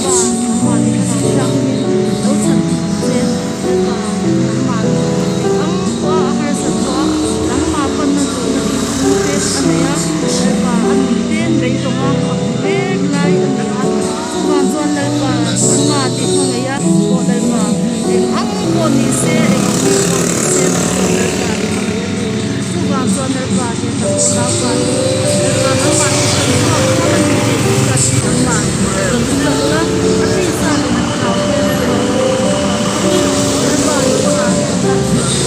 ba ma ni ka siang ni lo chan chen le ba ma ang kwa har sa kwa lang ma pan na tu na tu te anaya le ba an ten dei to nga ka le lai an da tu ban chuan le ba ma ti ma ya ko le ba eng ang ko ni se eng ko ni se na ko le ba ni ma ya ni tu ban chuan le ba ni na ko la ba ni le ba na ma ni ka ni ko ko na ni ka si na ma don tu la la a ti sa ni na ka ke le ba le ba ni ko na ni ka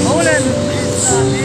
Poland